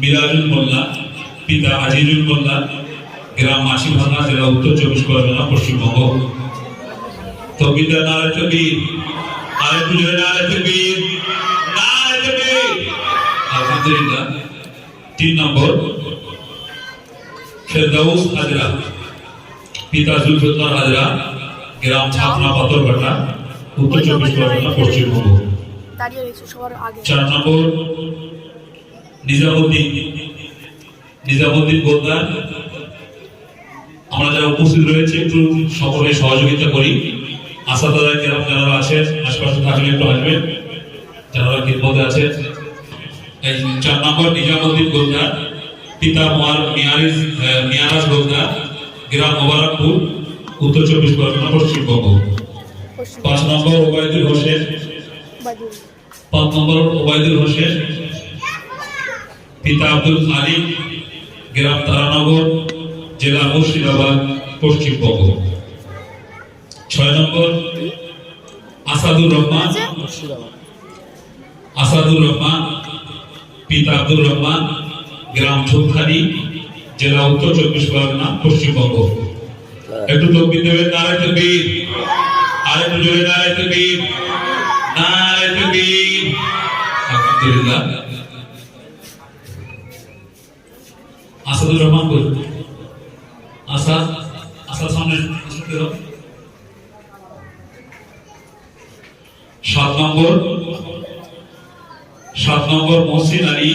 মিরাজুল মোল্লা, পিতা আজিজুল মোল্লা, গ্রাম মাছিভাঙ্গা, জেলা উত্তর 24 পরগনা, পশ্চিমবঙ্গ। তকবীর নারে তাকবীর, আরেকটু জোরে নারে তাকবীর, নারে তাকবীর। আলহামদুলিল্লাহ। 3 নম্বর ফেরদাউস হাজরা, পিতা জুলফিকার হাজরা, গ্রাম ছাপনা পাথরঘাটা, উত্তর 24 পরগনা, পশ্চিমবঙ্গ। 4 নম্বর নিজামুদ্দিন বোলদার। আমরা যারা উপস্থিত রয়েছে একটু সকলে সহযোগিতা করি। আসাদার কেরাম যারা আছেন আশপাশে থাকলে একটু আসবেন, যারা খিদমতে আছেন। 4 নম্বর নিজামুদ্দিন বোলদার, পিতা মিয়ারাজ বোলদার, গ্রাম মোবারকপুর, উত্তর 24 পরগনা, পশ্চিমবঙ্গ। 5 নম্বর ওবায়দুল হোসেন, 5 নম্বর ওবায়দুল হোসেন, পিতা আব্দুল খালিক, গ্রাম তারানগর, জেলা মুর্শিদাবাদ, পশ্চিমবঙ্গ। 6 নম্বর আসাদুর রহমান, পিতা আব্দুর রহমান, গ্রাম ঝোপখালি, জেলা উত্তর 24 পরগনা, পশ্চিমবঙ্গ। একটু তকবীর দেবেন, নারে তাকবীর, আরেকটু জোরে নারে তাকবীর, নারে তাকবীর। আলহামদুলিল্লাহ। আসাদুর রহমান বল, আসাদ সামনে। 7 নম্বর মহসিন আলী।